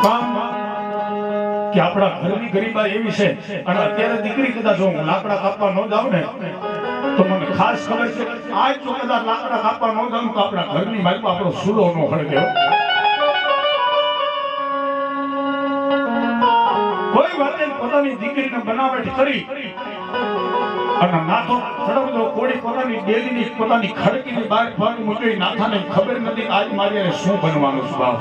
કે આપણા ઘરની ગરીબાઈ એવી છે અને અત્યારે દીકરી કદાચ હું લાકડા કાપવા ન જાઉં ને તો મને ખાસ ખબર છે આજ જો કદાચ લાકડા કાપવા ન જાઉં તો આપણા ઘરની માલમાં આપણો સૂલો ન હળગે કોઈ વાતે પોતાની દીકરીને બનાવટ કરી અને નાથો ચડવતો કોડી પોતાની ડેલીની પોતાની ખડકીની બહાર ફાડી મૂકી નાથાને ખબર નથી આજ મારે શું બનવાનું છે બાપ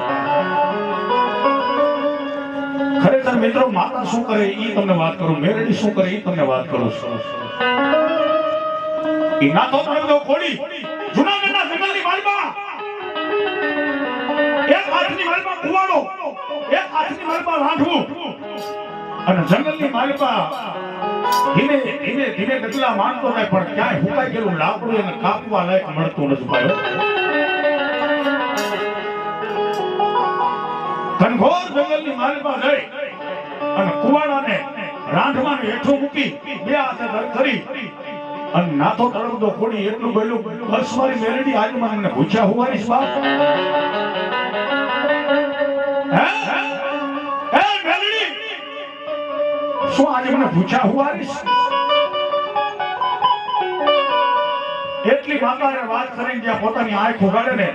ખરેખર મિત્રો માતા શું કરે ઈ તમને વાત કરું મેરડી શું કરે ઈ તમને વાત કરું છું ઈ નાથો ચડવતો કોડી જૂનાગઢના જંગલની માલમાં એક હાથની માલમાં કુવાડો એક હાથની માલમાં રાંઠવું અને જંગલની માલમાં ધીમે ધીમે ધીમે ગદલા માનતો જાય પણ ક્યાંય હુકાઈ ગયેલું લાકડું એને કાપવા લાયક મળતું નથી ભાઈઓ ઘનઘોર જંગલની માલમાં જઈ અને કુવાડાને રાંઢમાં હેઠું મૂકી બે હાથે દર કરી અને નાથો તળવતો ખોડી એટલું બોલ્યું બસ મારી મેરડી આજ મને પૂછ્યા હુવારીશ બાપ શું આજે મને પૂછ્યા હુવારીશ એટલી માતાએ વાત કરીને જ્યાં પોતાની આંખ ઉગાડે ને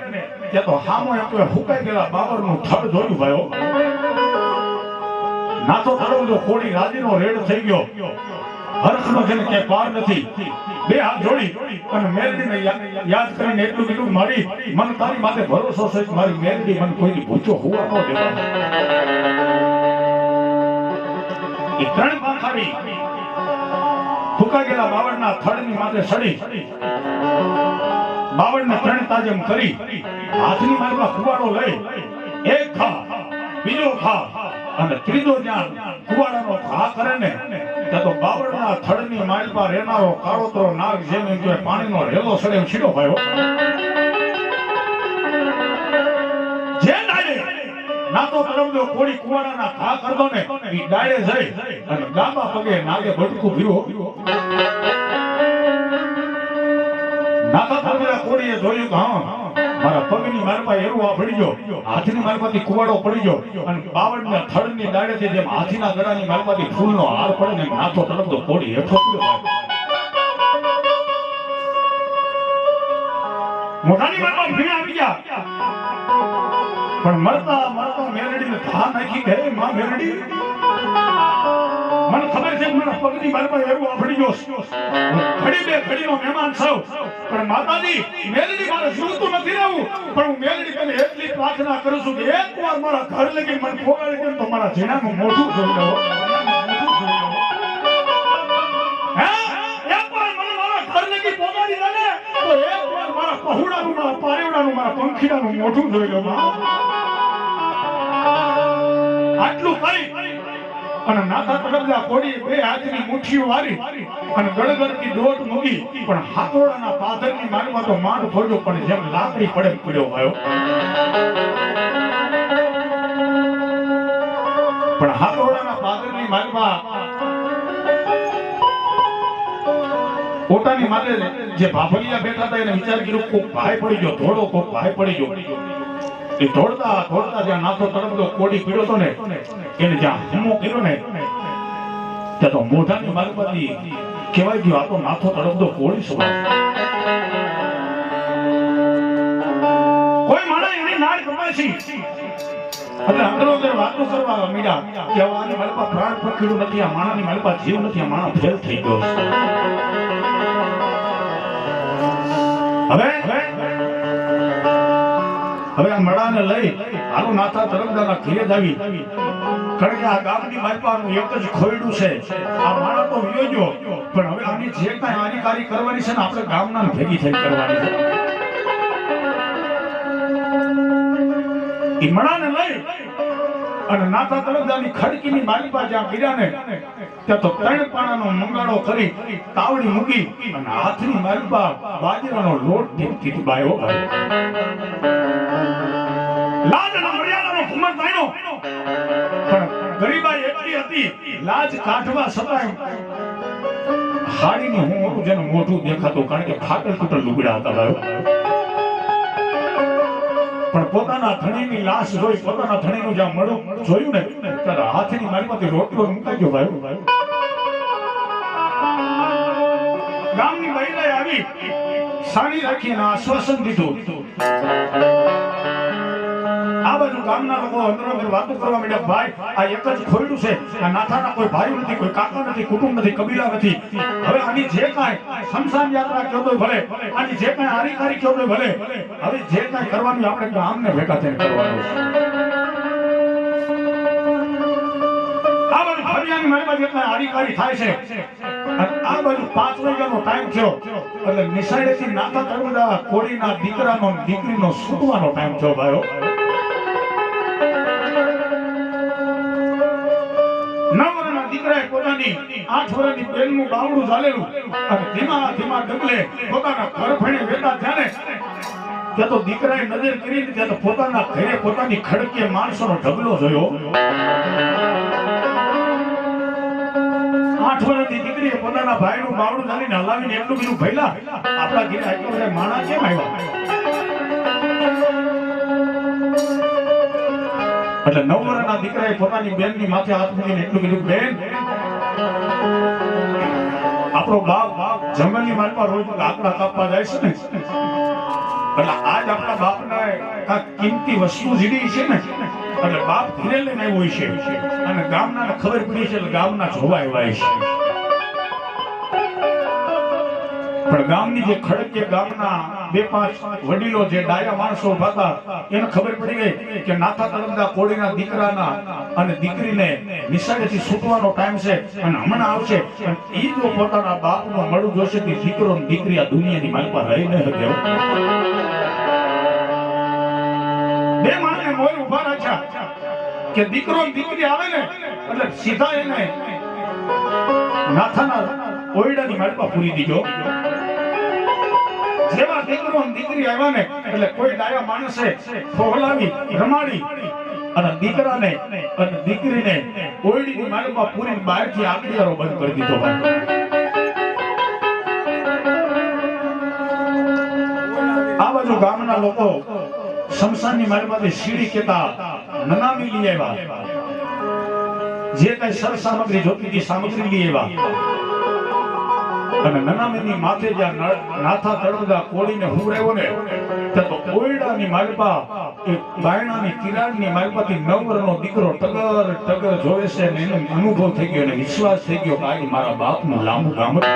ત્યાં તો હામો એમ હુકાઈ ગયેલા બાબરનું થડ જોયું ભાઈઓ નાથો તળવતો ખોડી રાજીનો રેડ થઈ ગયો હર્ષનો જેને ક્યાંય પાર નથી બે હાથ જોડી અને મેરડીને યાદ કરીને એટલું કીધું મારી મને તારી માથે ભરોસો છે મારી મેરડી મને કોઈની ભૂચો હોવા ન દેવા એ ત્રણ પાંખાડી ફૂંકા ગયેલા બાવળના થડની માથે સડી બાવળને ત્રણ તાજમ કરી હાથની માલમાં કુવાડો લઈ એક ખા બીજો ખા અને ત્રીજો જ્યાં કુવાડાનો ઘા કરે ને ત્યાં તો બાવળના થડની માલમાં રહેનારો કાળોતરો નાગ જેમ એમ કે પાણીનો રેલો સડે છીડો ભાઈઓ જે ડાળે નાતો તરફનો કોડી કુવાડાના ઘા કરતો ને ઈ ડાળે જઈ અને ડાબા પગે નાગે બટકું ભીરો નાતા તરફના કોડીએ જોયું કે હા મારા પગની માલમાં એરુઆ પડી ગયો હાથની માલમાંથી કુવાડો પડી ગયો અને બાવળના થડની ડાળેથી જેમ હાથીના ગળાની માલમાંથી ફૂલનો હાર પડે ને નાથો તરફનો કોડી હેઠો પડ્યો મોઢાની માલમાં ભીણ આવી ગયા પણ મરતા મરતા મેરડીને ઘા નાખી ગઈ માં મેરડી મને ખબર છે મારા પગની માલમાં એરુઆ પડી ગયો ઘડી બે ઘડીનો મહેમાન છું પણ માતાજી મેરડી મારે જીવતું નથી રહેવું પણ હું મેરડી તને એટલી પ્રાર્થના કરું છું કે એકવાર મારા ઘર લગી મને પોગાડી દે તો મારા જીણાનું મોઢું જોઈ લો એકવાર મને મારા ઘર લગી પોગાડી દે ને તો એકવાર મારા પહોળાનું મારા પારેવડાનું મારા પંખીડાનું મોઢું જોઈ લો આટલું કરી અને નાથા તરફના કોડી બે હાથની મુઠ્ઠીઓ વારી અને ગળગળતી દોટ મૂકી પણ હાથોડાના પાથરની માલમાં તો માંડ ફોડ્યો પણ જેમ લાકડી પડે પડ્યો ભાયો પણ હાથોડાના પાથરની માલમાં ઓટાની માથે જે ભાભલિયા બેઠા હતા એને વિચાર કર્યો કોક ભાઈ પડી ગયો થોડો કોક ભાઈ પડી ગયો એ દોડતા દોડતા જ્યાં નાથો તરફનો કોડી પીડ્યો હતો ને એને જ્યાં હુમો કર્યો ને ત્યાં તો મોઢાની માલમાંથી કહેવાય ગયું આ તો નાથો તરફનો કોડી સ્વભાવ કોઈ માણસ એની નાળ કપાસી એટલે અંદરો અંદર વાતો કરવા મીડા કે આની માલપા પ્રાણ પકડ્યું નથી આ માણાની માલપા જીવ નથી આ માણસ ફેલ થઈ ગયો હવે આ મડાને લઈ આનો નાથા તરફદારના ઘીરે દાવી કારણ કે આ ગામની માલપાનું એક જ ખોયડું છે આ માણસ તો વિયો ગયો પણ હવે આની જે કાંઈ આનીકારી કરવાની છે ને આપણે ગામના ભેગી થઈ કરવાની છે એ મડાને લઈ અને નાથા તરફદારની ખડકીની માલપા જ્યાં ગીર્યા ને ત્યાં તો ત્રણ પાણાનો મંગાળો કરી તાવડી મૂકી અને હાથની માલપા બાજરાનો લોટ ટીપકી બાયો લાજ અને મર્યાદાનો ઘુમટ બાયો પણ ગરીબાઈ એટલી હતી લાજ કાઢવા છતાં હાડીની હું જેનું મોઢું દેખાતું કારણ કે ફાટલ તૂટલ લુગડા હતા બાયો પણ પોતાના ધણીની લાશ જોઈ, પોતાના ધણીનું જ્યાં મળું જોયું ને ત્યારે હાથની મારીમાંથી રોટલો મુકાઈ ગયો ભાઈ. ગામની મહિલાએ આવી સાડી રાખીને આશ્વાસન દીધું. આ બાજુ ગામના લોકો અંદર અંદર વાતો કરવા માંડ્યા, ભાઈ આ એક જ ખોયડું છે, આ નાથાના કોઈ ભાઈ નથી, કોઈ કાકા નથી, કુટુંબ નથી, કબીલા નથી. હવે આની જે કાંઈ શમશાન યાત્રા કહો તો ભલે, આની જે કાંઈ હારીકારી કહો તો ભલે, હવે જે કાંઈ કરવાનું આપણે ગામને ભેગા થઈને કરવાનું છે. આ બાજુ ફરિયાની મારી બાજુ એટલા હારીકારી થાય છે. આ બાજુ 5 વાગ્યાનો ટાઈમ થયો એટલે નિશાળેથી નાતા તળવડા કોળીના દીકરાનો દીકરીનો છૂટવાનો ટાઈમ થયો ભાઈઓ. દીકરાએ પોતાની 8 વર્ષની બેનનું બાવડું ઝાલેલું અને ધીમા ધીમા ડગલે પોતાના ઘર ફેણે વેતા થયા ને તો દીકરાએ નજર કરી તો પોતાના ઘરે પોતાની ખડકે માણસોનો ઢગલો જોયો. 8 વર્ષની દીકરીએ પોતાના ભાઈનું બાવડું ઝાલીને હલાવીને એટલું કીધું, ભઈલા આપણા ઘરે આટલા બધા માણા કેમ આવ્યા? એટલે 9 વર્ષના દીકરાએ પોતાની બેનની માથે હાથ મૂકીને એટલું કીધું, બેન આપણો બાપ જંગલની માલમાં રોજ લાકડા કાપવા જાય છે ને, એટલે આજ આપણા બાપને કાંઈક કિંમતી વસ્તુ જીડી છે ને એટલે બાપ ઘરે લઈને આવ્યો છે અને ગામના ખબર પડી છે એટલે ગામના જોવા આવ્યા છે. પણ ગામની જે ખડકે ગામના 2-5 વડીલો જે ડાયા માણસો ઉભા હતા એને ખબર પડી ગઈ કે નાથા તળમદા કોળીના દીકરાના અને દીકરીને નિશાળેથી છૂટવાનો ટાઈમ છે અને હમણાં આવશે. અને એ જો પોતાના બાપનું મળું જોશે તે દીકરો ને દીકરી આ દુનિયાની માલપા રહી ન શકે. બે માણસને મોર ઉભા રાખ્યા કે દીકરો ને દીકરી આવે ને એટલે સીધા એને નાથાના ઓરડાની માલપા પૂરી દીધો. જેવા દીકરો અને દીકરી આવ્યા ને એટલે કોઈ ડાયા માણસે ફોહલાવી રમાડી અને દીકરાને અને દીકરીને ઓરડીની માલમાં પૂરી બહારથી આંગળીયારો બંધ કરી દીધો. આ બાજુ ગામના લોકો શમશાનની માલમાંથી સીડી કેતા નનામી લઈ આવ્યા, જે કઈ સર સામગ્રી જોતી હતી સામગ્રી લઈ આવ્યા અને નનામીની માથે જ્યાં નાથા તળવદા કોળીને હુવરાવ્યો ને તો ઓરડાની માલપા એ બાયણાની તિરાડની માલપાથી 9 વર્ષનો દીકરો ટગર ટગર જોવે છે ને એનો અનુભવ થઈ ગયો અને વિશ્વાસ થઈ ગયો કે આ મારા બાપનું લાંબુ ગામ જ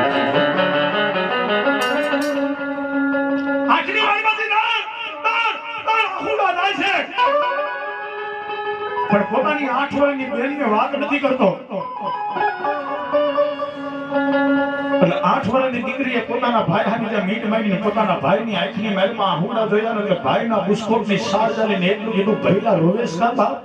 આટલી માલપાથી જાય છે પણ પોતાની 8 વર્ષની બેનને વાત નથી કરતો. એટલે 8 વર્ષની દીકરીએ પોતાના ભાઈ હાની જે મીટ માંગીને પોતાના ભાઈની આંખની મેલમાં હુંડા જોયા એટલે ભાઈના બુસ્કોટની સાર ચાલીને એટલું કીધું, ભઈલા રોવેશ ના બાપ?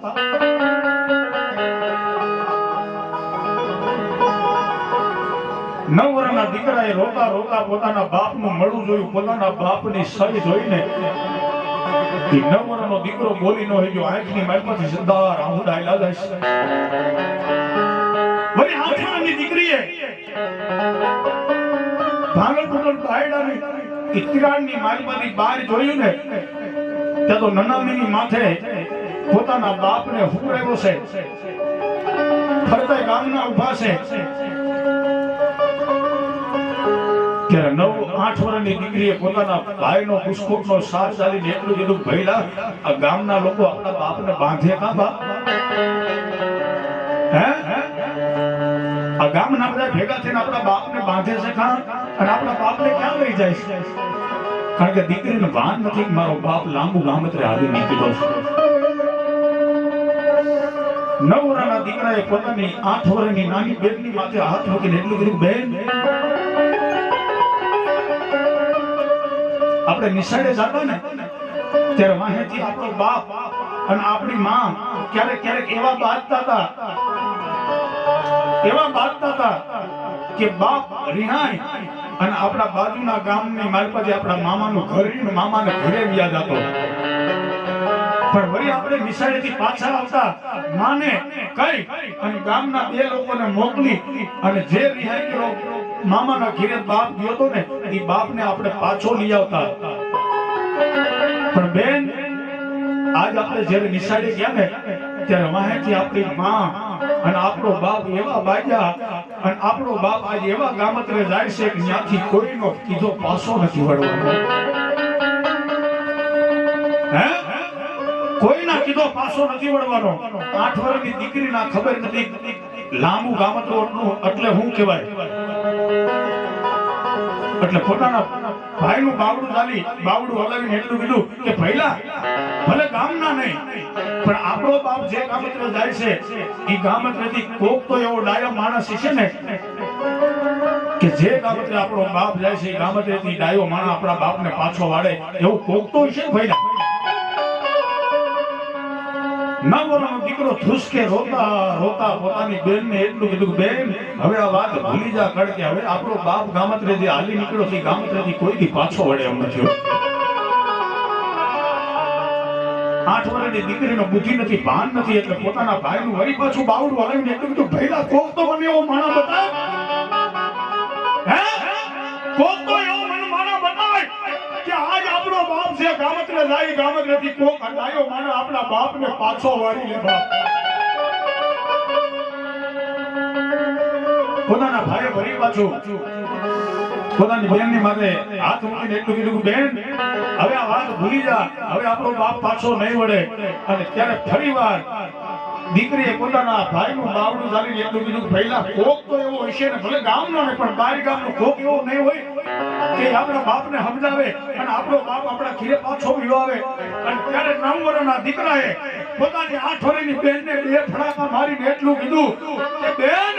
9 વર્ષના દીકરાએ રોતા રોતા પોતાના બાપનું મળું જોયું, પોતાના બાપની સહી જોઈને 9 વર્ષનો દીકરો બોલી ન હોય, આંખની મેલમાંથી સરદાર આહુડા આયલા જાય. વળી 8 વર્ષની દીકરીએ ભાંગલપુર બાયડાની ઇતિરાણની માલમાંથી બહાર જોયું ને ત્યાં તો નનામીની માથે પોતાના બાપને હુકરાવ્યો છે. ફરતા ગામના ઉભા છે ત્યારે 9-8 વર્ષની દીકરીએ પોતાના ભાઈનો બુસ્કોટનો સાથ ચાલીને એટલું કીધું, ભઈલા આ ગામના લોકો આપણા બાપને બાંધે કા બાપ? હે આ ગામના બધા ભેગા થઈને આપણા બાપને બાંધે છે કા? અને આપણા બાપને ક્યાં લઈ જાય છે? કારણ કે દીકરીને ભાન નથી કે મારો બાપ લાંબુ ગામત્રે હાલી નીકળ્યો છે. 9 વર્ષના દીકરાએ પોતાની 8 વર્ષની નાની બેનની માથે હાથ મૂકીને એટલું કીધું, બેન આપણે નિશાળે જતા ને ત્યારે વાહેથી આપણો બાપ અને આપણી માં ક્યારેક ક્યારેક એવા બાંધતા હતા કે બાપ રિહાય અને આપણા બાજુના ગામની માલપાથી આપણા મામાનું ઘર મામાને ઘરે વ્યા જતો. પણ વળી આપણે નિશાળેથી પાછા આવતા માને કઈ અને ગામના 2 લોકોને મોકલી અને જે રિહાય કર્યો મામાના ઘરે બાપ ગયો તો ને એ બાપને આપણે પાછો લઈ આવતા. પણ બેન આજ આપણે જ્યારે નિશાળે ગયા ને ત્યારે વાહેથી આપણી માં અને આપણો બાપ એવા બાજ્યા અને આપણો બાપ આજ એવા ગામત્રે જાય છે કે ત્યાંથી કોઈનો કીધો પાછો નથી વળવાનો. હે કોઈના કીધો પાછો નથી વળવાનો. 8 વર્ષની દીકરીના ખબર નથી લાંબુ ગામત્રોનું એટલે શું કહેવાય. એટલે પોતાના ભાઈનું બાવડું ચાલી બાવડું હલાવીને એટલું કીધું કે પહેલા ભલે ગામના નહીં પણ આપણો બાપ જે ગામત્રે જાય છે એ ગામત્રેથી કોક તો એવો ડાયો માણસ છે ને કે જે ગામત્રે આપણો બાપ જાય છે એ ગામત્રેથી ડાયો માણસ આપણા બાપને પાછો વાળે એવું કોક તો છે ભાઈ. નવરનો દીકરો ધ્રુસકે રોતા રોતા પોતાની બેનને એટલું કીધું બેન હવે આ વાત ભૂલી જા કડકે હવે આપણો બાપ ગામત્રે જે હાલી નીકળ્યો છે ગામત્રેથી કોઈથી પાછો વળે એમ નથી. 8 વર્ષની દીકરીનો બુદ્ધિ નથી ભાન નથી એટલે પોતાના ભાઈનું વળી પાછું બાવડું હલાવીને એટલું કીધું ભઈલા કોક તો મને એવો માણા બતાવ. હે કોક તો એવો મને માણા બતાવ કે આજ આપણો બાપ છે ગામત્રે જાય ગામત્રેથી કોક હટાયો માણા આપણા બાપને પાછો વાળી લે. બાપ પોતાના ભાઈએ વળી પાછું પોતાની બેનની માથે હાથ મૂકીને એટલું કીધું બેન હવે આ વાત ભૂલી જા હવે આપણો બાપ પાછો નહીં વળે. અને ત્યારે ફરીવાર દીકરીએ પોતાના ભાઈનું બાવડું ચાલીને એટલું કીધું પહેલા કોક તો એવો હશે ને ભલે ગામનો ને પણ બારી ગામનો કોક એવો નહીં હોય કે આપણા બાપને સમજાવે અને આપણો બાપ આપણા ઘરે પાછો આવે. અને ત્યારે 9 વર્ષના દીકરાએ પોતાની 8 વર્ષની બેનને 2 ફડાકા મારીને એટલું કીધું કે બેન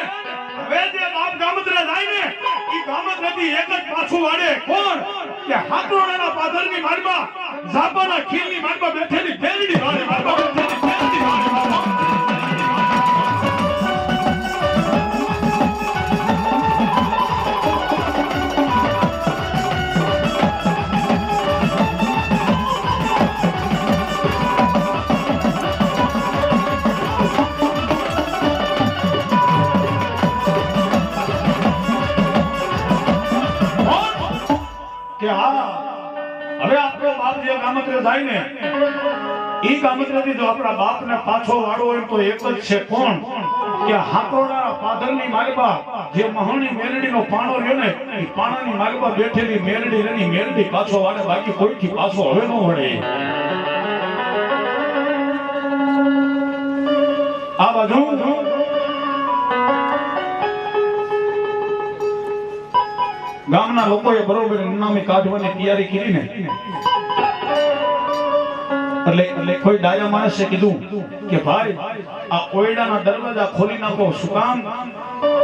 હવે જે બાપ ગામત્રે જાય ને ઈ ગામત્રેથી એક જ પાછું વાળે કોણ કે હાથોડાના પાદરની મારમાં ઝાપાના ખીલની મારમાં બેઠેલી બેરડી વાળે મારમાં બેઠેલી બેરડી વાળે. હવે આપણો બાપ જે ગામત્રે જાય ને ઈ ગામત્રેથી જો આપણા બાપને પાછો વાળો હોય તો એક જ છે કોણ કે હાથોડાના પાદરની માલબા જે મહાણી મેરડીનો પાણો રહ્યો ને ઈ પાણાની માલબા બેઠેલી મેરડી રેની મેરડી પાછો વાળે બાકી કોઈથી પાછો હવે ન વળે. આ બાજુ ગામના લોકોએ બરોબર ઇનામી કાઢવાની તૈયારી કરી ને એટલે કોઈ ડાયા માણસે કીધું કે ભાઈ આ ઓયડાના દરવાજા ખોલી નાખો. શું કામ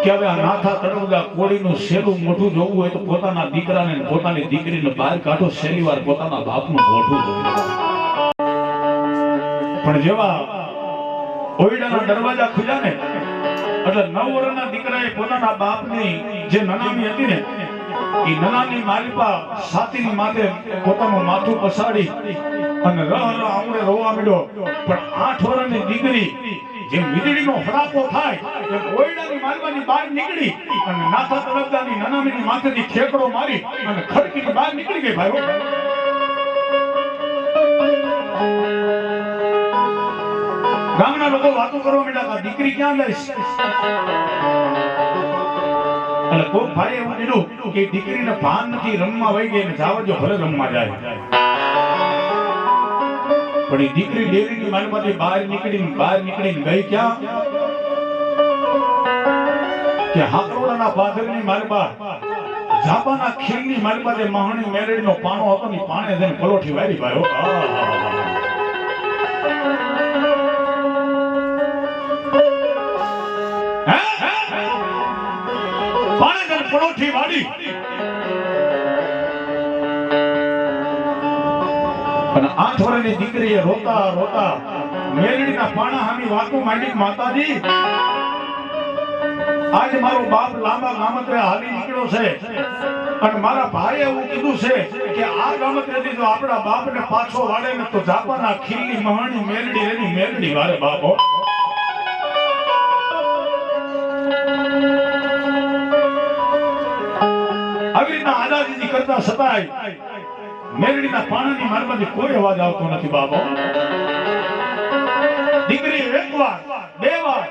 કે હવે આ નાથા તળવજા કોળીનું સેલું મોઢું જોવું હોય તો પોતાના દીકરાને પોતાની દીકરીને બહાર કાઢો છેલ્લી પોતાના બાપનું મોઢું જોવું. પણ જેવા ઓયડાના દરવાજા ખુલ્યા ને એટલે 9 વર્ષના દીકરાએ પોતાના બાપની જે નનામી હતી ને એ નનાની માલિપા છાતીની માથે પોતાનું માથું પસાડી અને આંગળે રોવા માંડ્યો. પણ 8 વર્ષની દીકરી જે વીજળીનો ફડાકો થાય એમ ઓયડાની માલવાની બહાર નીકળી અને નાથા તળપદાની નનામીની માથેથી ઠેકડો મારી અને ખડકીની બહાર નીકળી ગઈ. ભાઈ ગામના લોકો વાતો કરવા માંડ્યા દીકરી ક્યાં જાય છે. એટલે કોઈ ભાઈ એવું કીધું કે દીકરીને ભાન નથી રમવા વહી ગઈ ને જાવજો ભલે રમવા જાય. પણ એ દીકરી ડેરીની માલમાંથી બહાર નીકળીને ગઈ ક્યાં કે હાથોડાના પાદરની માલબા ઝાપાના ખીલની માલબા જે મહાણી મેરડીનો પાણો હતો ને પાણે જઈને પલોઠી વારી. ભાઈ પલોઠી વાળી અને 8 વર્ષની દીકરીએ રોતા રોતા મેરડીના પાણા હામી વાતો માંડી માતાજી આજ મારો બાપ લાંબા ગામત્રે હાલી નીકળ્યો છે અને મારા ભાઈએ એવું કીધું છે કે આ ગામત્રેથી જો આપણા બાપને પાછો વાળે ને તો ઝાપાના ખીલની મહાણી મેરડી રેની મેરડી વારે બાપો. આવી રીતના આદાજીજી કરતા છતાંય મેરડીના પાણાની મારમાંથી કોઈ અવાજ આવતો નથી બાપો. વાર, બે વાર,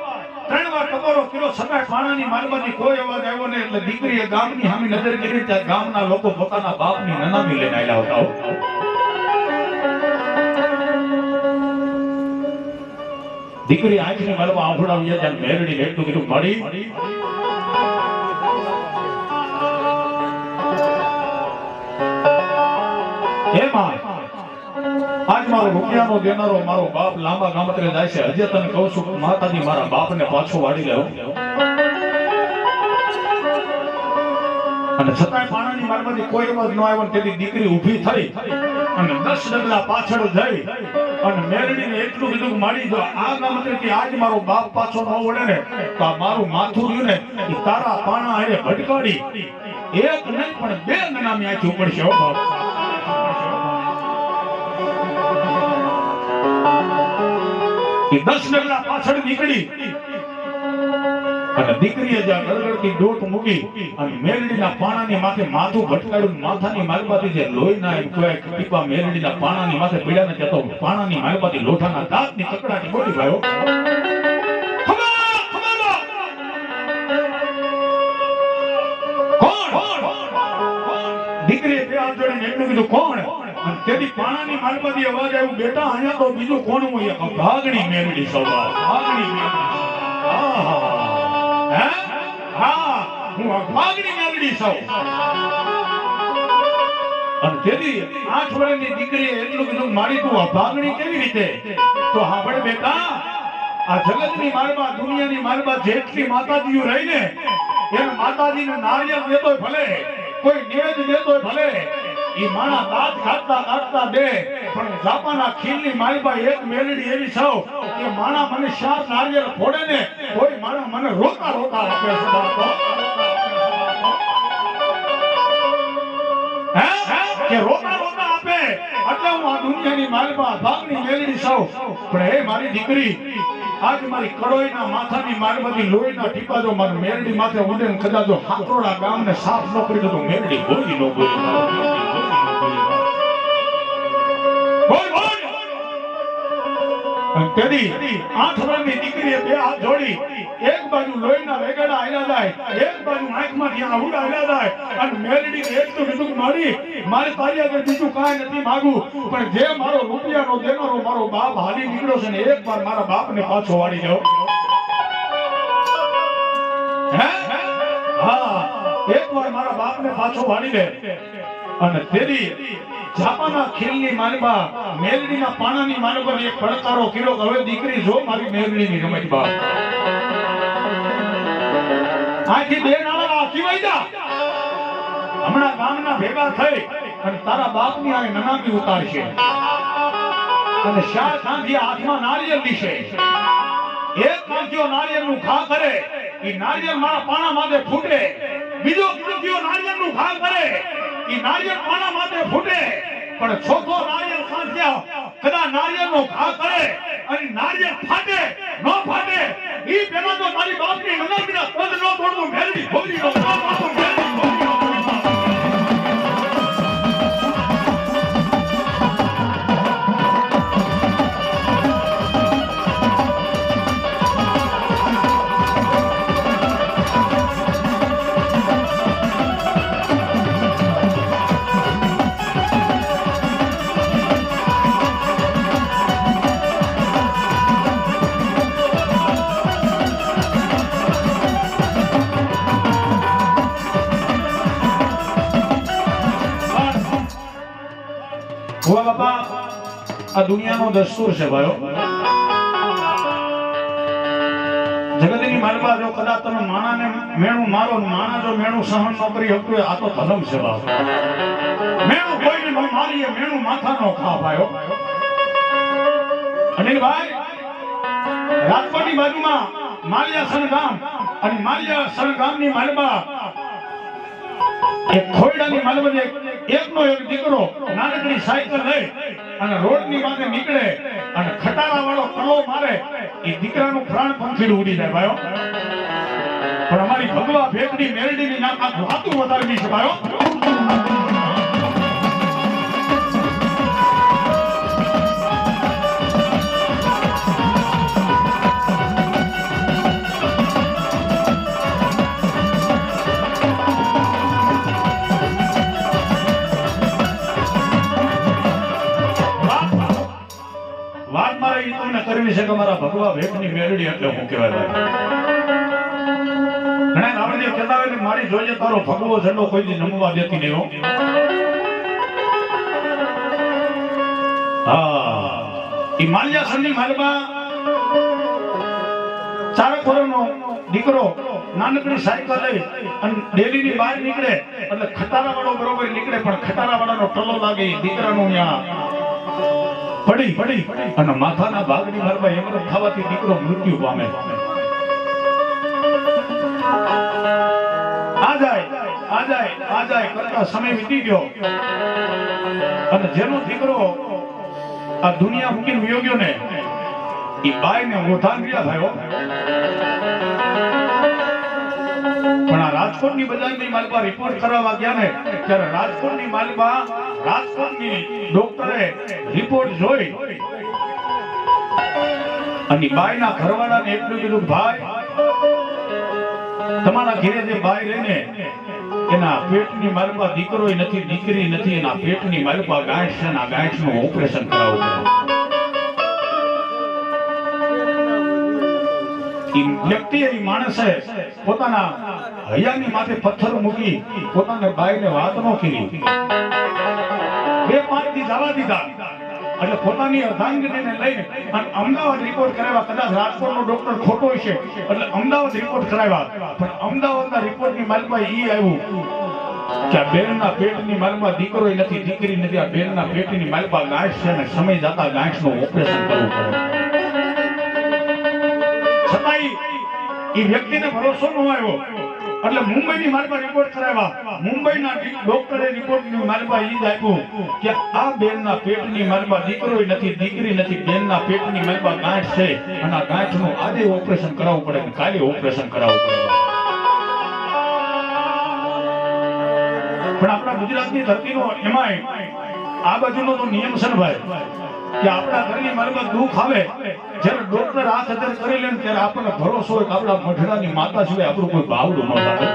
ત્રણ વાર ટકોરો કર્યો છતાંય પાણાની માલમાંથી કોઈ અવાજ આવ્યો નહીં. એટલે દીકરીએ ગામની સામે નજર કરી ત્યાં ગામના લોકો પોતાના બાપની નનામી લઈને આવ્યા હતા. દીકરી આંખની માલમાં આંખોડાવી જાય મેરડી એટલું કીધું મળી આજ મારો રૂપિયાનો દેનારો મારો બાપ લાંબા ગામત્રે જાય છે. હજી તને કહું છું માતાજી મારા બાપને પાછો વાળી લેવો. અને છતાંય પાણાની મારમાંથી કોઈ અવાજ ન આવ્યો. તેથી દીકરી ઊભી થઈ અને 10 ડગલા પાછળ જઈ અને મેરડીને એટલું કીધું મારી જો આ ગામત્રેથી આજ મારો બાપ પાછો ન વળે ને તો આ મારું માથું રહ્યું ને એ તારા પાણા હારે ભટકાડી એક નહીં પણ બે નનામી આંખી ઉપડશે. હો બાપ એ 10 ડગલા પાછળ નીકળી અને દીકરીએ જ્યાં ગળગળતી ડોટ મૂકી અને મેરડીના પાણાની માથે માથું ભટકાડ્યું. માથાની માલમાંથી જે લોહીના ટીપા મેરડીના પાણાની માથે પીડાને જતો પાણાની માલમાંથી લોઠાના દાંતની કકડાટી બોલી ભાઈઓ દીકરીએ બે હાથ જોડીને એટલું કીધું કોણ? તેથી પાણાની માલમાંથી અવાજ આવ્યો બેટા અહીંયા તો બીજું કોણ હોય? ભાગણી મેરડી સૌવા ભાગણી મેરડી. હા હું ભાગણી મેરડી સૌ. અને તેથી 8 વર્ષની દીકરીએ એટલું કીધું મારી તું ભાગણી કેવી રીતે? તો હા પણ બેટા આ જગતની માલમાં દુનિયાની માલમાં જેટલી માતાજીઓ રહી ને એને માતાજીને નારિયેળ દેતોય ભલે કોઈ નેજ દેતોય ભલે ઈ માણા દાંત કાઢતા કાઢતા દે પણ જાપાના ખીલની માલમાં એક મેલડી એવી સૌ કે માણા મને 4 નારિયેળ ફોડે ને કોઈ માણા મને રોતા રોતા આપે છે બાપો. કે રોતા રોતા આપે એટલે હું આ દુનિયાની માલમાં ભાગની મેલડી સૌ. પણ હે મારી દીકરી આજ મારી કડોઈના માથાની માલમાંથી લોહીના ટીપા જો મારી મેરડી માથે ઉડે ને કદાચ જો હાથરોડા ગામને સાફ ન કરી તો મેરડી બોલી ન બોલી. તેથી 8 વર્ષની દીકરીએ બે હાથ જોડી એક બાજુ લોહીના વેગડા આયલા જાય એક બાજુ આંખમાં ત્યાં ઉડા આયલા જાય અને મેરડીને એટલું કીધું મારી મારે તારી આગળ બીજું કાંઈ નથી માંગુ પણ જે મારો રૂપિયાનો દેનારો મારો બાપ હાલી નીકળ્યો છે ને એકવાર મારા બાપને પાછો વાળી જાઓ. હા એકવાર મારા બાપને પાછો વાળી દે. અને તેરી જાપાના ખીલની માલમાં મેરડીના પાણાની માલમાં એક પડકારો કર્યો હવે દીકરી જો મારી મેરડીની રમત બાપ આથી બે નાળા આખી જા હમણાં ગામના ભેગા થઈ અને તારા બાપની આ નનામી ઉતારશે અને 4 કાંઠી હાથમાં નારિયેળ દીશે. એક કાંઠીઓ નારિયેળનું ઘા કરે એ નારિયેળ મારા પાણા માથે ફૂટે. બીજો કાંઠીઓ નારિયેળનું ઘા કરે એ નારિયેળ પાણા માથે ફૂટે. પણ ચોથો નારિયેળ કાંઠિયા કદા નારિયેળનો ઘા કરે અને નારિયેળ ફાટે ન ફાટે ઈ પેલા તો તારી બાપની નનામીના પદ ન તોડવું મેરડી ભોરી નો પાછો મેરડી ભોરી નો. બાપા આ દુનિયાનો દસ્તુર છે ભાઈઓ. જગતની માલમાં જો કદાચ તમે માણાને મેણું મારો માણા જો મેણું સહન ન કરી શકતું આ તો ધર્મ છે બાપ. મેણું કોઈને ન મારીએ મેણું માથાનો ખા ભાઈઓ. અનિલ ભાઈ રાજકોટની બાજુમાં માલિયા સરગામ અને માલિયા સરગામની માલમાં એક ખોયડાની માલમાં એકનો એક દીકરો નાનકડી સાયકલ લઈ અને રોડની માથે નીકળે અને ખટારા વાળો કલો મારે એ દીકરાનું પ્રાણ પંખીડું ઉડી જાય ભાઈઓ. પણ અમારી ભગવા ભેગડી મેરડીની નાકા વાતું વધારવી છે ભાઈઓ. મેલડી એટલે હું કહેવાય ઘણા રાવણદેવ કહેતા હોય ને મારી જોઈએ તારો ભગવો ઝંડો કોઈ દી નમવા દેતી નહીં હો. હા ઈ માલ્યા સંની માલમાં ચારક વર્ષનો દીકરો નાનકડી સાયકલ લઈ અને ડેલીની બહાર નીકળે એટલે ખટારા વાળો બરોબર નીકળે પણ ખટારા વાળાનો ટલો લાગે દીકરાનું ત્યાં પડી અને માથાના ભાગની માલમાં હેમરત ખાવાથી દીકરો મૃત્યુ પામે. આ જાય કરતા સમય વીતી ગયો અને જેનો દીકરો આ દુનિયા મૂકીને વયો ગયો ને એ બાઈને ઓઠાન ગયા થયો. પણ આ રાજકોટની બજારની માલપા રિપોર્ટ કરાવવા ગયા ને ત્યારે રાજકોટની માલપા રાજકોટની ડોક્ટરે રિપોર્ટ જોઈ અને બાઈના ઘરવાળાને એટલું કીધું ભાઈ તમારા ઘરે જે બાઈ રહીને એના પેટની માલપા દીકરો નથી દીકરી નથી એના પેટની માલપા ગાંઠ છે ના ગાંઠનું ઓપરેશન કરાવવું પડે. વ્યક્તિએ માણસે પોતાના હૈયાની માથે પથ્થર મૂકી પોતાને બાઈને વાત ન કરી 2-5 દી જવા દીધા એટલે પોતાની અર્ધાંગીનીને લઈને અમદાવાદ રિપોર્ટ કરાવ્યા. કદાચ રાજકોટનો ડોક્ટર ખોટો છે એટલે અમદાવાદ રિપોર્ટ કરાવ્યા પણ અમદાવાદના રિપોર્ટની માલમાં ઈ આવ્યું કે આ બેનના પેટની માલમાં દીકરો નથી દીકરી નથી આ બેનના પેટની માલમાં ગાંઠ છે અને સમય જતા ગાંઠનું ઓપરેશન કરવું પડે. છતાંય એ વ્યક્તિને ભરોસો ન આવ્યો એટલે મુંબઈની માલમાં રિપોર્ટ કરાવ્યા. મુંબઈના ડોક્ટરે રિપોર્ટની માલમાં ઈ જ આપ્યું કે આ બેનના પેટની માલમાં દીકરો નથી દીકરી નથી બેનના પેટની માલમાં ગાંઠ છે અને આ ગાંઠનું આજે ઓપરેશન કરાવવું પડે કાલે ઓપરેશન કરાવવું પડે. પણ આપણા ગુજરાતની ધરતીનો એમાંય આ બાજુનો તો નિયમ છે ને ભાઈ કે આપણા ઘરની માલમાં દુઃખ આવે જ્યારે ડોક્ટર હાથ અધર કરી લે ત્યારે આપણને ભરોસો હોય કે આપણા મઢડાની માતા સિવાય આપણું કોઈ બાવડું ન લાગે.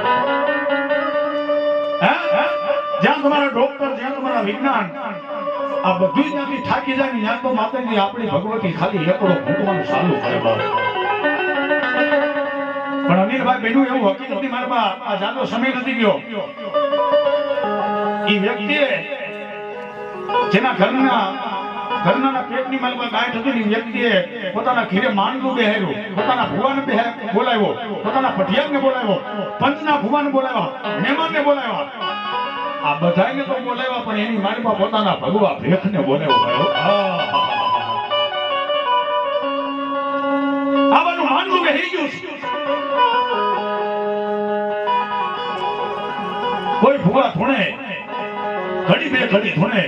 જ્યાં તમારા ડોક્ટર જ્યાં તમારા વિજ્ઞાન આ બધું જ્યાંથી થાકી જાય ને ત્યાં તો માતાજી આપણી ભગવતી ખાલી એકડો ઘૂંટવાનું ચાલુ કરે. પણ અનિલભાઈ બેનું એવું હકીકતની માલમાં આ જાતો સમય નથી ગયો. એ વ્યક્તિએ જેના ઘરના પેટની માલમાં ગાંઠ હતી ને વ્યક્તિએ પોતાના ઘરે માંડલું બેહાર્યું પોતાના ભુવાને બોલાવ્યો પોતાના પટિયાને બોલાવ્યો પંચના ભુવાને બોલાવ્યા મહેમાનને બોલાવ્યા આ બધાને તો બોલાવ્યા પણ એની માલમાં પોતાના ભગવા ભેખને બોલાવ્યો. આ બધું માંડલું બેહી ગયું. કોઈ ભુવા ધૂણે ઘડી બે ઘડી ધૂણે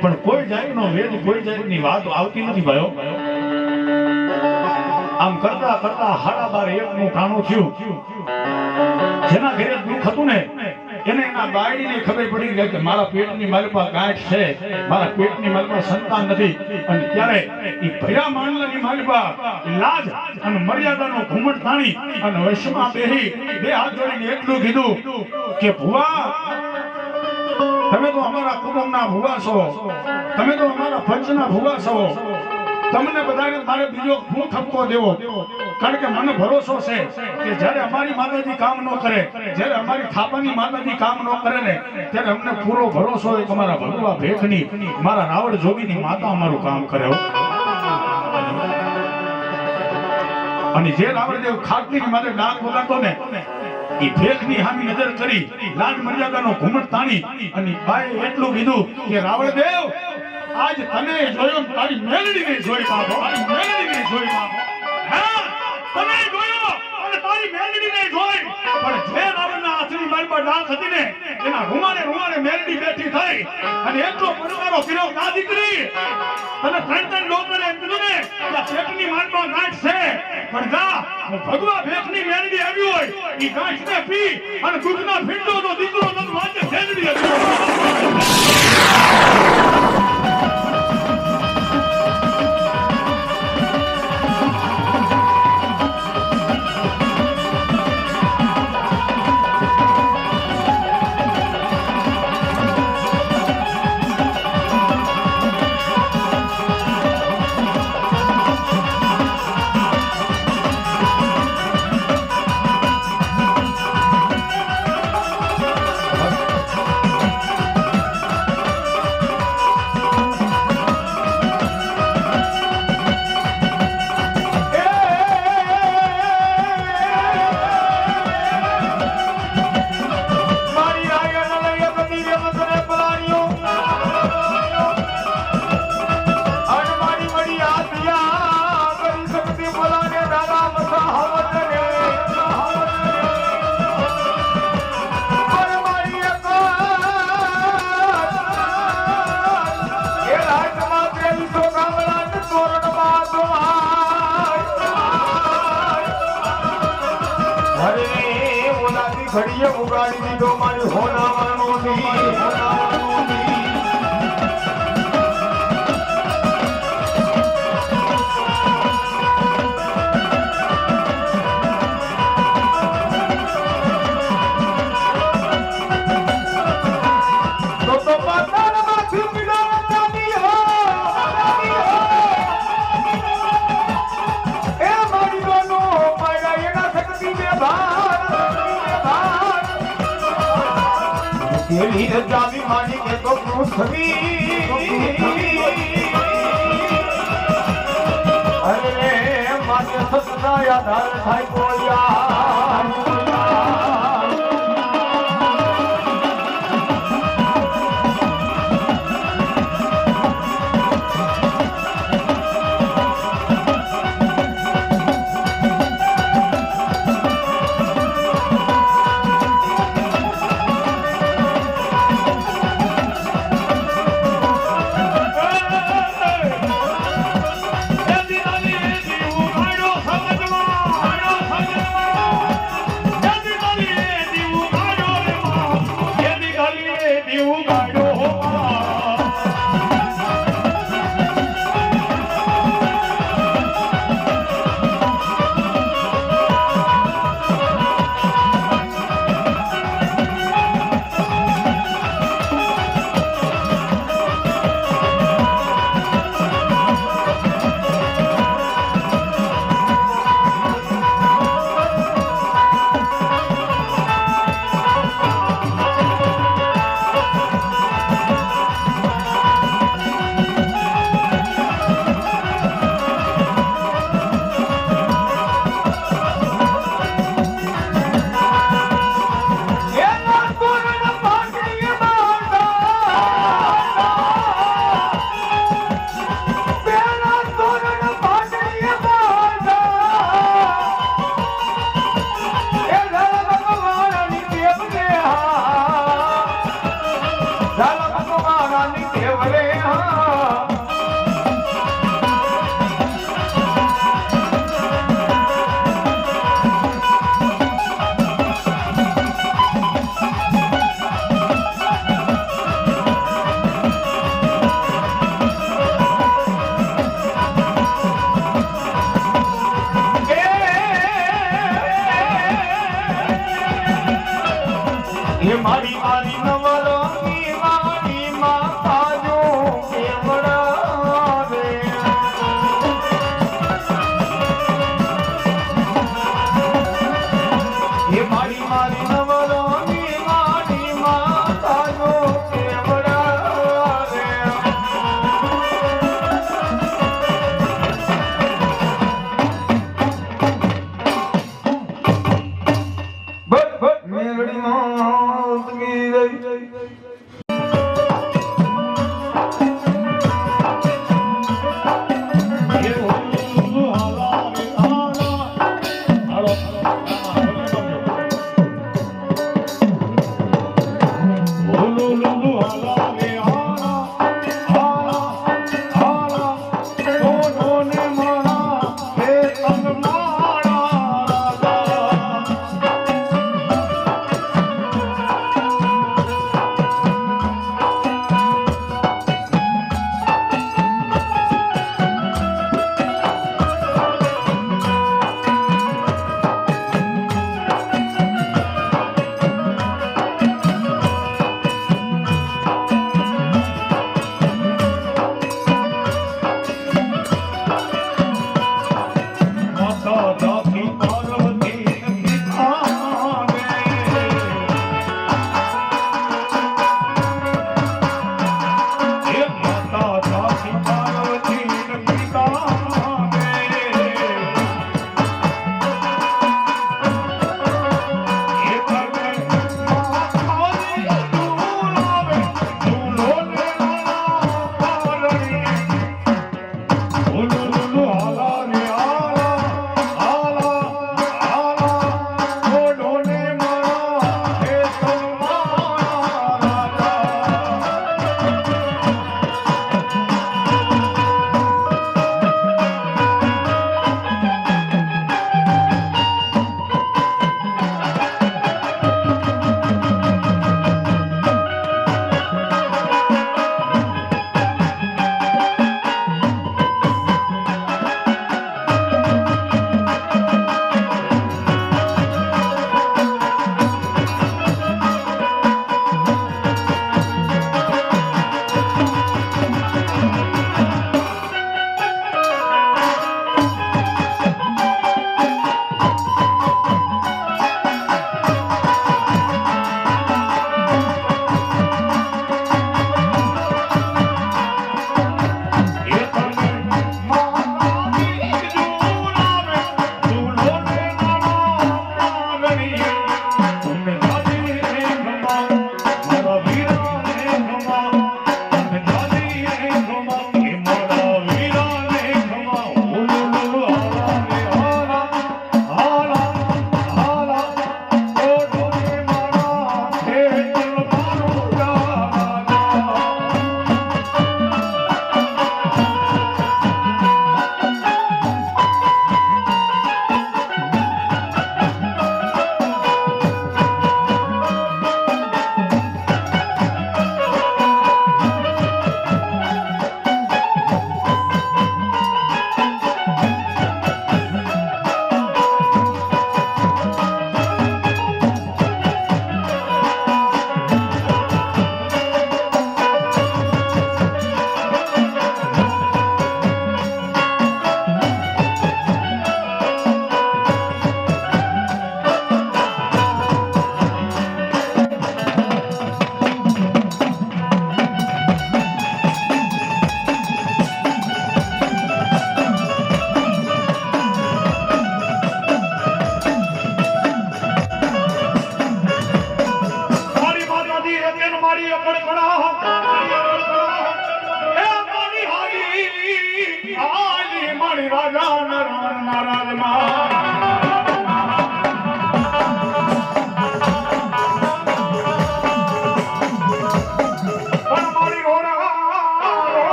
પણ કોઈ જાતનો વેદ કોઈ જાતની વાત આવતી નથી ભાઈઓ. આમ કરતા 12:30 નું કાણું થયું. જેના ઘરે દુઃખ હતું ને એને એના બાયડીને ખબર પડી ગઈ કે મારા પેટની માલપા ગાંઠ છે મારા પેટની માલપા સંતાન નથી. અને ત્યારે એ ભર્યા માંડલાની માલપા લાજ અને મર્યાદાનો ઘૂમટ તાણી અને વશમાં બેહી 2 હાથ જોડીને એટલું કીધું કે ભુવા તમે તો અમારા કુટુંબના ભુવા છો તમે તો અમારા પંચના ભુવા છો તમને બધાને મારે બીજો હું ઠપકો દેવો કારણ કે મને ભરોસો છે કે જ્યારે અમારી માતાજી કામ ન કરે જ્યારે અમારી થાપાની માતાજી કામ ન કરે ને ત્યારે અમને પૂરો ભરોસો હોય કે મારા ભગવા ભેખની મારા રાવણ જોગીની માતા અમારું કામ કરે. અને જે રાવણદેવ ખાટલીની માથે ડાક વગાડતો ને એ ભેખની સામે નજર કરી લાજ મર્યાદાનો ઘૂમટ તાણી અને ભાઈ એટલું કીધું કે રાવણદેવ આજ તને જોયો તારી મેલડીને જોઈ બાબો તારી મેલડીને જોઈ બાબો. હા તને જોયો અને તારી મેલડીને જોઈ પણ જે રાવણના હાથની માલમાં ડાક હતી ને એના રૂમાને મેલડી બેઠી થઈ અને એટલો પરવારો કર્યો ના દીકરી તને 3 ડોક્ટરે એમ કીધું ને કે પેટની માલમાં ગાંઠ છે પણ જા ભગવા ભેખની મેલડી આવી હોય ઈ ગાંઠને પી અને દૂધના ભીંડો તો દીકરો તને વાંચે મેલડી હતી. ઘડીએ ઉગાડી દીધો મારી હોનાવાનો જાવી માની કે તો પૃથ્વી અરે માને સતના આધાર થાય બોલ્યા મારી મારી નવરોની મારી માતા જો કેવડા રે એ મારી મારી નવરોની મારી માતા જો કેવડા રે બટ મેરડી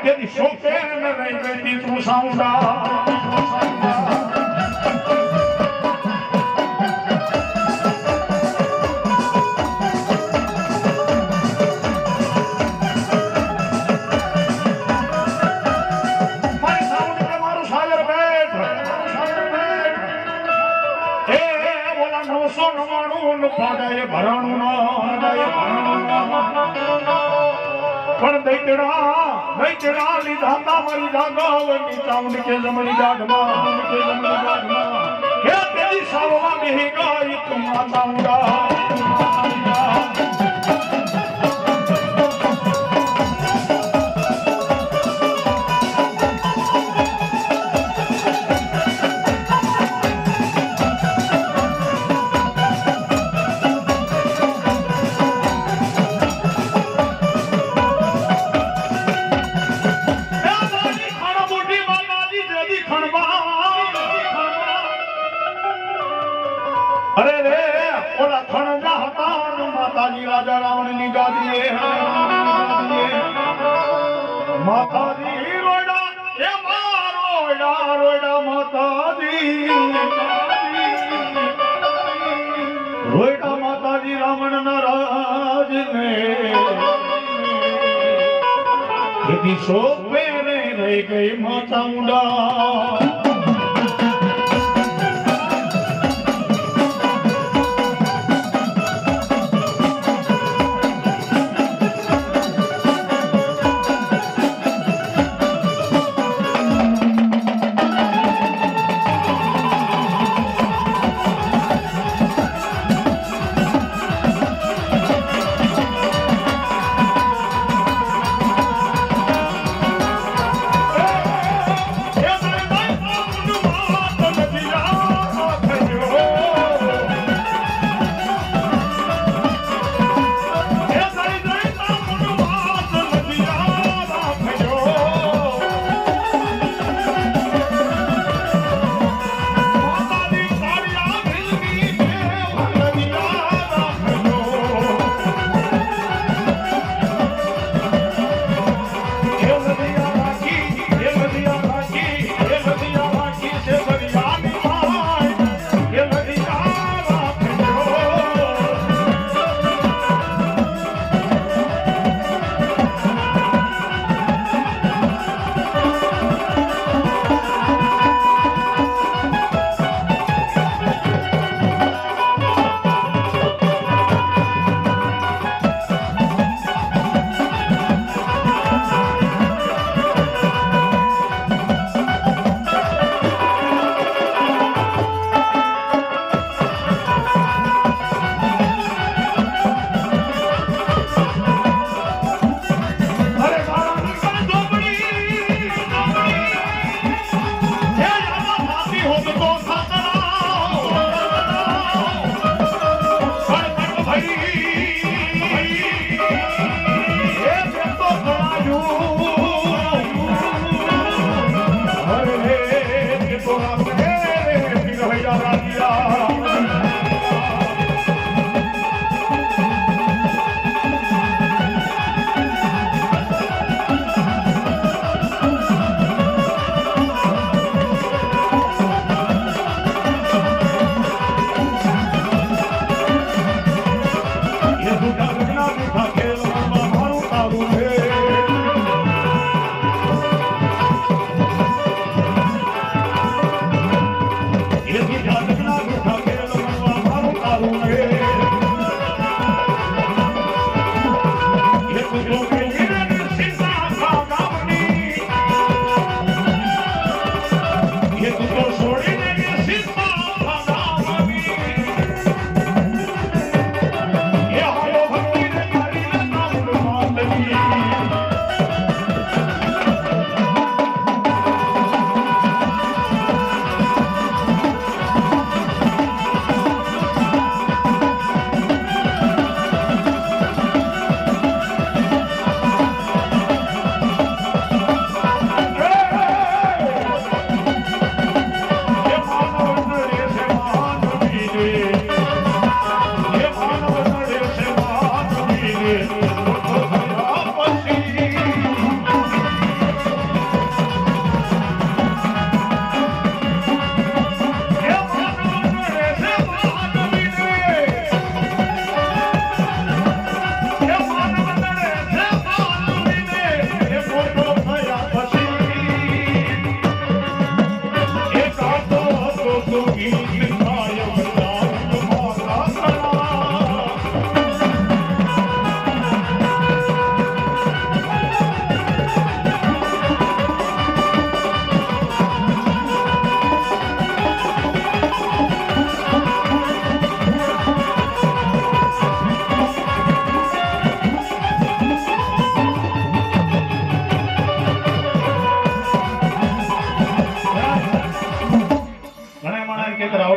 તેથી શોકે ને રહી ગઈ તું સાઉન્ડા પણ દૈતડા લીધા તા મારી જાગવની ચામડી કે જમણી ગાઢમાં હે તેજી સાવવા બેહી ગઈ તું માતા ઉડા અરે રે ઓલા ખણજા હતા માતાજી રાજા રાવણ ની ગાદીએ માતાજી રોડા એ રોડા રોડા માતાજી રોડા માતાજી રાવણ ના રાજ ને તેથી સોપે રે રહી ગઈ માતા ઊંડા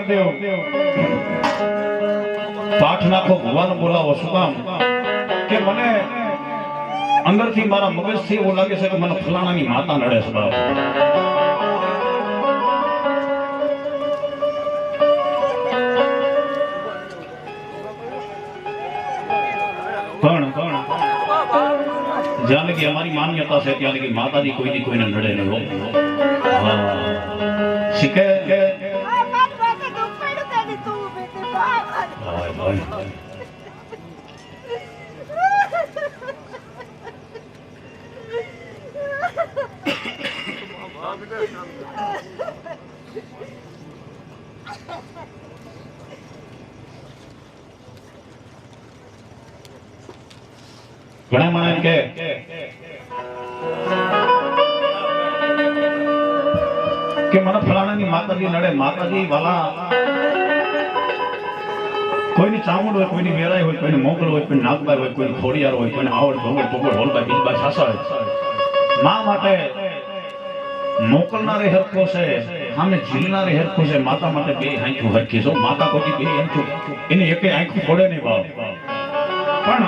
આવદેવ પાઠ નાખો ભગવાન બોલાવો શું કામ કે મને અંદરથી મારા મગજથી એવું લાગે છે કે મને ફલાણાની માતા નડે છે બાપ પણ જ્યાં લગી અમારી માન્યતા છે ત્યાં લગી માતાજી કોઈની કોઈને નડે નહીં હો શીખે ઘણા માણસ એમ કે મને ફલાણાની માતાજી નડે માતાજી વાલા કોઈની ચામુંડ હોય કોઈની વેરાય હોય કોઈની મોગલ હોય કોઈ નાગબાઈ હોય કોઈ ખોડિયાર હોય કોઈને આવડ ભોગડ ભોગડ હોલબાઈ બીજબાઈ સાસા માં માટે મોકલનારે હરખો છે સામે ઝીલનારે હરખો છે માતા માટે બે આંખો હરખી છો માતા કોઈ બે આંખો એની એકે આંખું પડે નહીં ભાવ પણ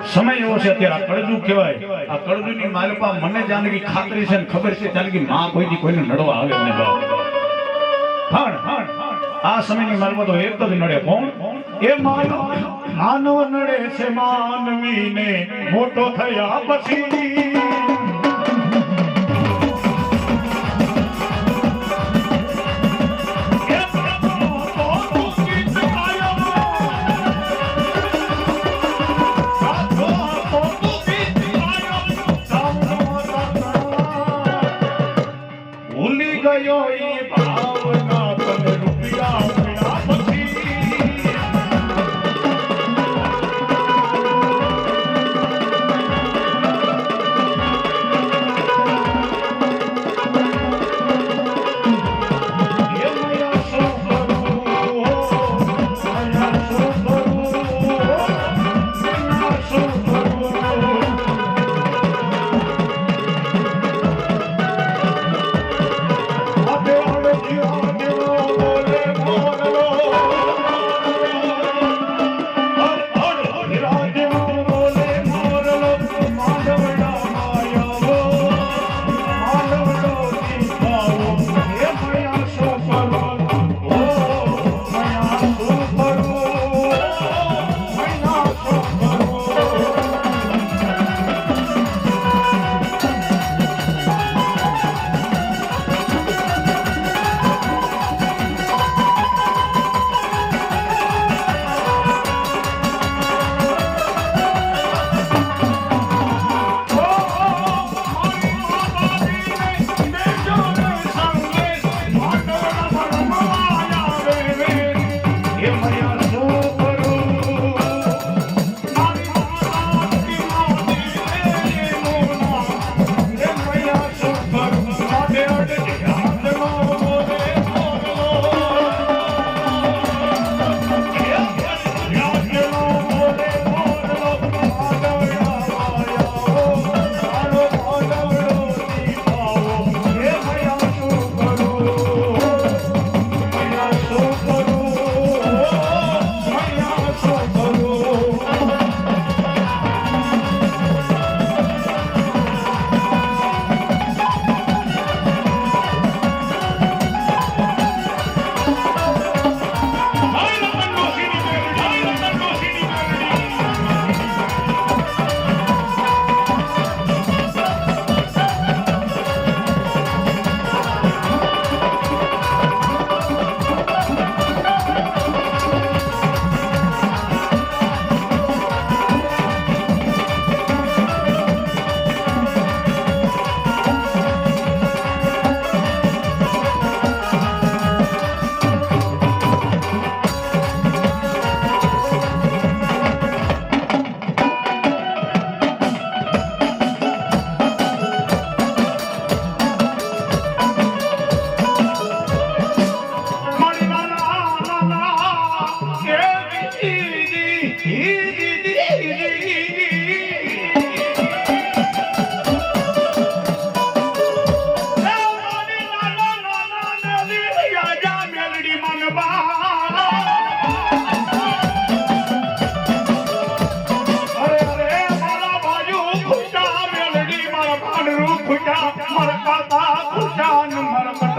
સમય એવો છે અત્યારે આ કળજુગ કહેવાય આ કળજુગની માલપા મને જાનકી ખાતરી છે ને ખબર છે જાનકી માં કોઈથી કોઈને નડવા આવે ને ભાવ પણ આ સમયની માલપા તો એક જ નડે કોણ એ માનવ નડે છે માનવીને મોટો થયા પછી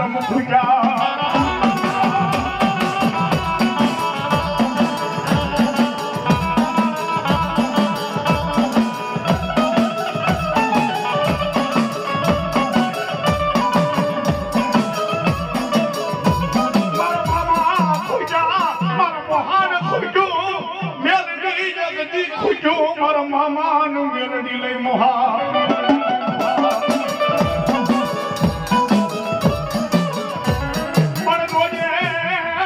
રામ પૂજા મારા મામાનું મેરડી લઈ મોહા પણ રોજે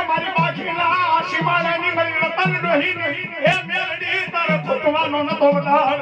મારી બાકીના શિવાળાની મારી રતન ડોહી એ મેરડી તારે ફૂટવાનો નતો વધાર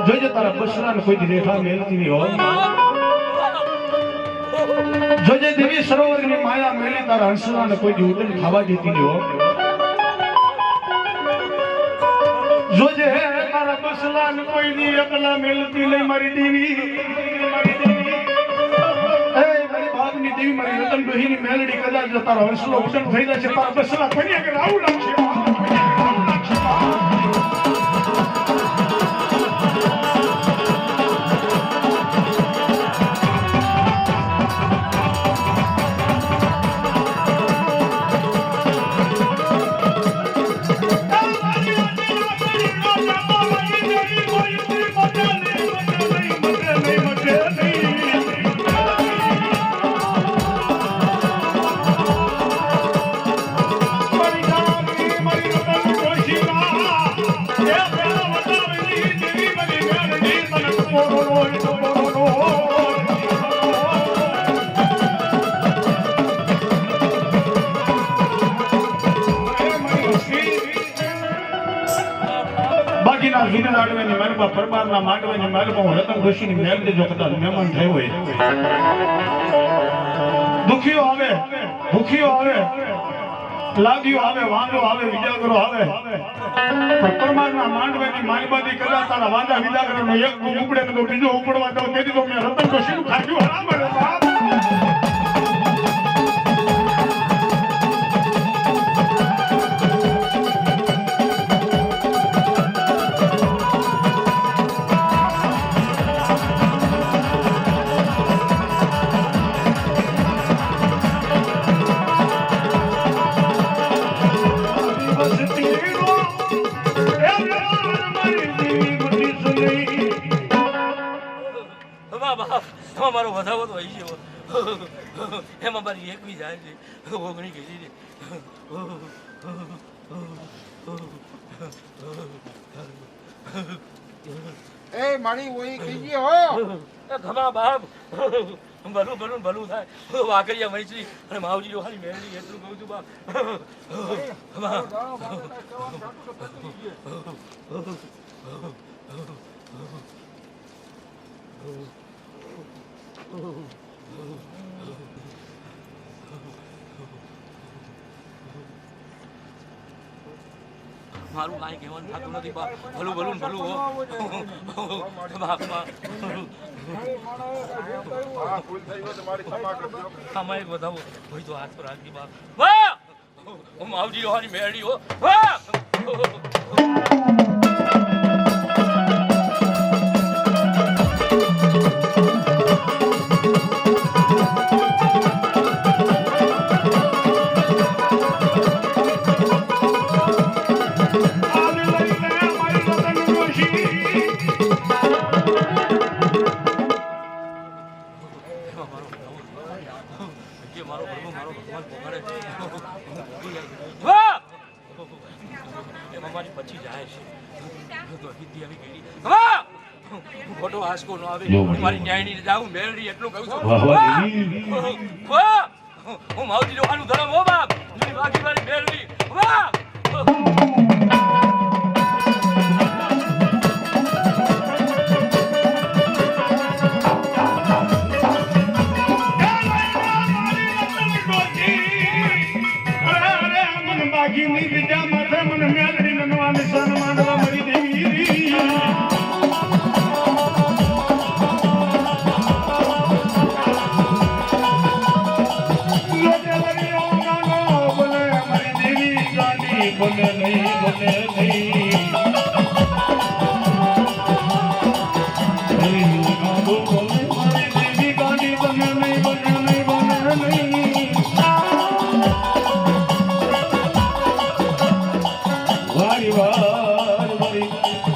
જોજે તારા બસરાને કોઈ રેખા મેલતી નહીં હોય જોજે દેવી સરોવરની માયા મેલી તારા હંસલાને કોઈ ઉતરી ખાવા દેતી નહીં હોય જોજે તારા બસલાને કોઈ દી એકલા મેલતી નહીં મારી દેવી મારી બાપની દેવી મારી રતન ડોહીની મેલડી કદાચ તારો હંસલો ઉડન થઈ જશે તારા બસલા ફરી આગળ આવું લાગશે માલપા પરમારના માંડવાની માલપા હું રતન ઋષિની મેલડી જો કદાચ મહેમાન થયો હોય, દુખીઓ આવે, ભૂખીઓ આવે, લાગ્યો આવે, વાંધો આવે, વિજાગરો આવે, પણ પરમારના માંડવાની માલબાથી કદાચ તારા વાંધા વિજાગરોનો એક ઉપડે તો બીજો ઉપડવા દો, તેથી તો મેં રતન ઋષિનું ખાધું હરામ રે બાપ. મારો વધાવો તો આવી ગયો એમાં મારી એક બી જાય છે ઓગણી ગઈ છે. એ મારી ઓઈ કીજી હો ઘમા બાપ ભલું ભલું ભલું થાય વાકરિયા મૈત્રી અને માવજી જોહાની મેળવી એટલું કહું છું બાપ. મારું કાંઈ કહેવાનું થતું નથી બા. ભલું ભલું ભલું હો બાપમાં આમાં એક વધાવો હોય તો હાથ પર રાખી બા. વાહ હું આવજી જોવાની મેળવી હો. વાહ ખોટો આંસકો ન આવે. મારી ન્યાયની જાઉં મેળવી એટલું કહું છું. હું માવજી લોહાનું ધરમ હો બાપ. બાકી મારી મેળવી વાહ. બોલે નહીં, બોલે નહીં, મારી દેવી ગાડી બને નહીં, બને નહીં, બને નહીં. વારી વાર વારી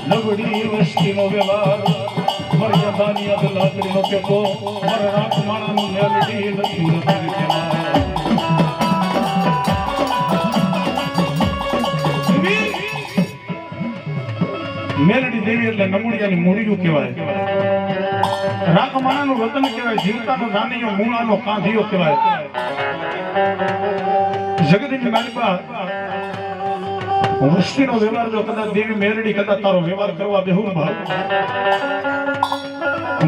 નબળી વસ્તીનો વ્યવહાર, મર્યાદાની અદલાદરીનો ટેકો, મારા રાખમાણાનું મેલડી નથી નથી કહેવાય. મેલડી દેવી એટલે નમૂડિયાની મૂળિયું કહેવાય, રાખમાણાનું રતન કહેવાય, જીવતાનો દાનીયો મૂળાનો કાંધિયો કહેવાય. જગદીની માલિકા વૃષ્ટિનો વ્યવહાર જો કદાચ દેવી મેલડી કદાચ તારો વ્યવહાર કરવા બેહું ભાવ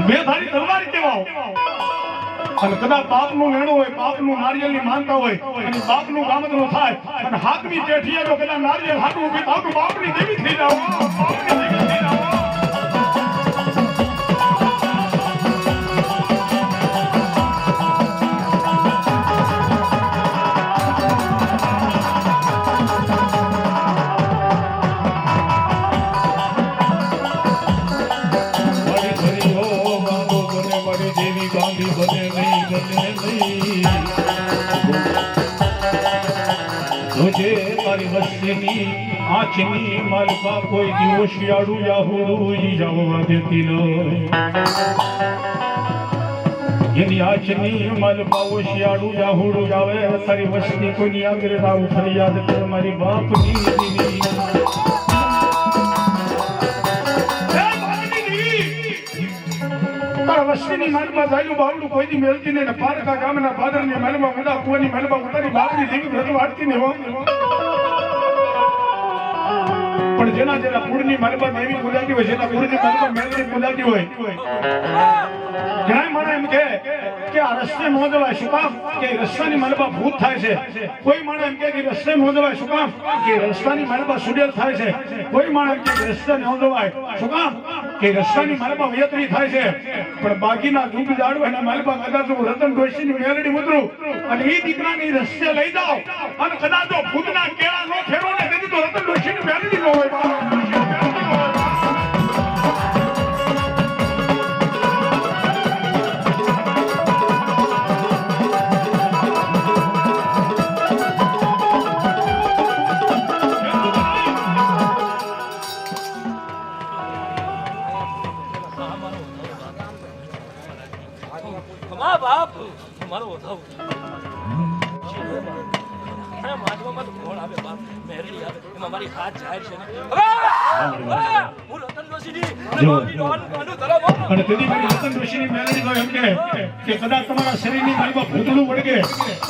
બે ધારી તલવારી કહેવાઓ, અને કદાચ બાપનું લેણું હોય, બાપનું નારિયેળની માનતા હોય અને બાપનું ગામડનું થાય અને હાથમી ચેઠીએ જો કદાચ નારિયેળ હાથું ઉભી થાવ તો બાપની દેવી થઈ જાવ, બાપની દેવી થઈ જાવ. આચની માલપા કોઈ દિવસ શિયાળું યાહુડું જવા દેતી નહીં, એની આચની માલપા શિયાળું યાહુડું આવે. તારી વસ્તી કોઈની આગળ આવું ફરિયાદ કર મારી બાપની દેવી. વસ્તીની માલમાં જાયું બાવડું કોઈની મેલતી નહીં, પારકા ગામના પાદરની માલમાં ઉડા કુવાની માલમાં તારી બાપની દેવી વ્રત વાટતી ને હો. પણ જેના જેના કુળની માલપા દેવી પૂજાતી હોય, જેના કુળની માલપા મેલડી પૂજાતી હોય, ઘણા માણસ એમ કે આ રસ્તે નો જવાય. શું કામ? કે રસ્તાની માલપા ભૂત થાય છે. કોઈ માણસ એમ કે રસ્તે નો જવાય. શું કામ? કે રસ્તાની માલપા સુડેલ થાય છે. કોઈ માણસ એમ કે રસ્તે નો જવાય. શું કામ? કે રસ્તાની માલપા વયત્રી થાય છે. પણ બાકીના દૂધ જાડું એના માલપા કદાચ હું રતન ડોશીની મેલડી ઉતરું અને એ દીકરાની રસ્તે લઈ જાઉં અને કદાચ જો ભૂતના કેળા નો ફેરવો ને તેથી તો રતન ડોશીની મેલડી નો હોય. મા બાપ મારો વધાવ અરે માધવામાં તો કોણ આવે બાપ? મેરડી આવે એમાં મારી હાથ જાહેર છે ને. હું રતન ડોશીની અને તેથી મારી રતન ડોશીની મેલડી તો એમ કે કદાચ તમારા શરીરની માલમાં ભૂતળું વળગે,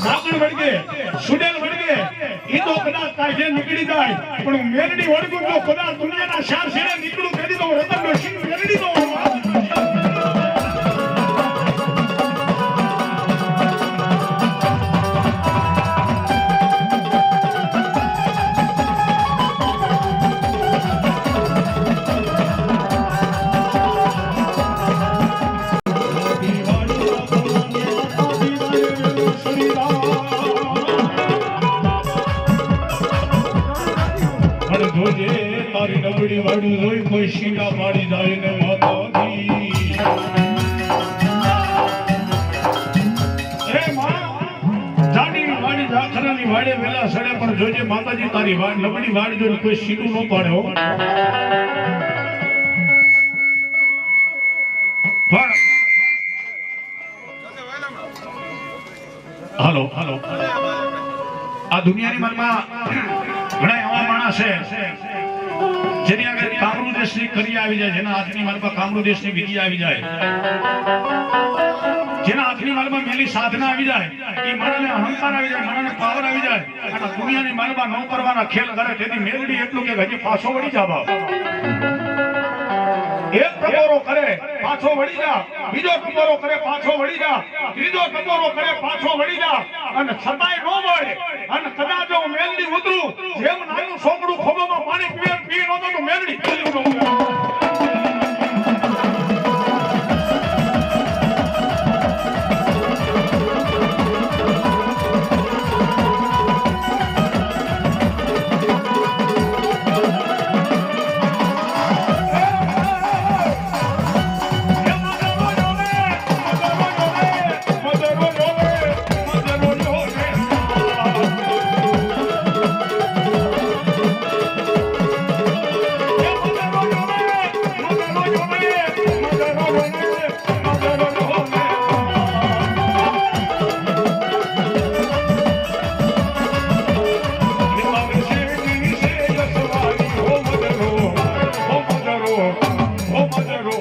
નાગણ વળગે, સુડેલ વળગે, એ તો કદાચ કાઢે નીકળી જાય, પણ હું મેલડી વળગું તો કદાચ દુનિયાના ચાર શેરે નીકળું તેથી તો રતન ડોશીની મેલડી તો તારી નબળી વાડું જોઈ કોઈ શીલા મારી જાય ને માતાજી. અરે માં જાડી વાડી જાખરાની વાડે વેલા સડે પણ જોજે માતાજી તારી વાડ નબળી વાડ જોઈને કોઈ શીલું ન પાડે હો. પણ હાલો હાલો આ દુનિયાની મનમાં ઘણા એવા માણસ છે જેની આગળ કામરૂ દેશની કરી આવી જાય, જેના હાથની માલમાં કામરૂ દેશની વિધિ આવી જાય, જેના હાથની માલમાં મેલી સાધના આવી જાય, એ માણસને અહંકાર આવી જાય, માણસને પાવર આવી જાય અને દુનિયાની માલમાં ન કરવાના ખેલ કરે. તેથી મેલડી એટલું કે હજી પાછો વળી જા બાપ. એક ટકોરો કરે પાછો વળી જા, બીજો ટકોરો કરે પાછો વળી જા, ત્રીજો ટકોરો કરે પાછો વળી જા અને છતાંય ન મળે અને કદાચ હું મેલડી ઉતરું જેમ નાનું છોકરું ખોબામાં પાણી પી નતો તો મેલડી Oh,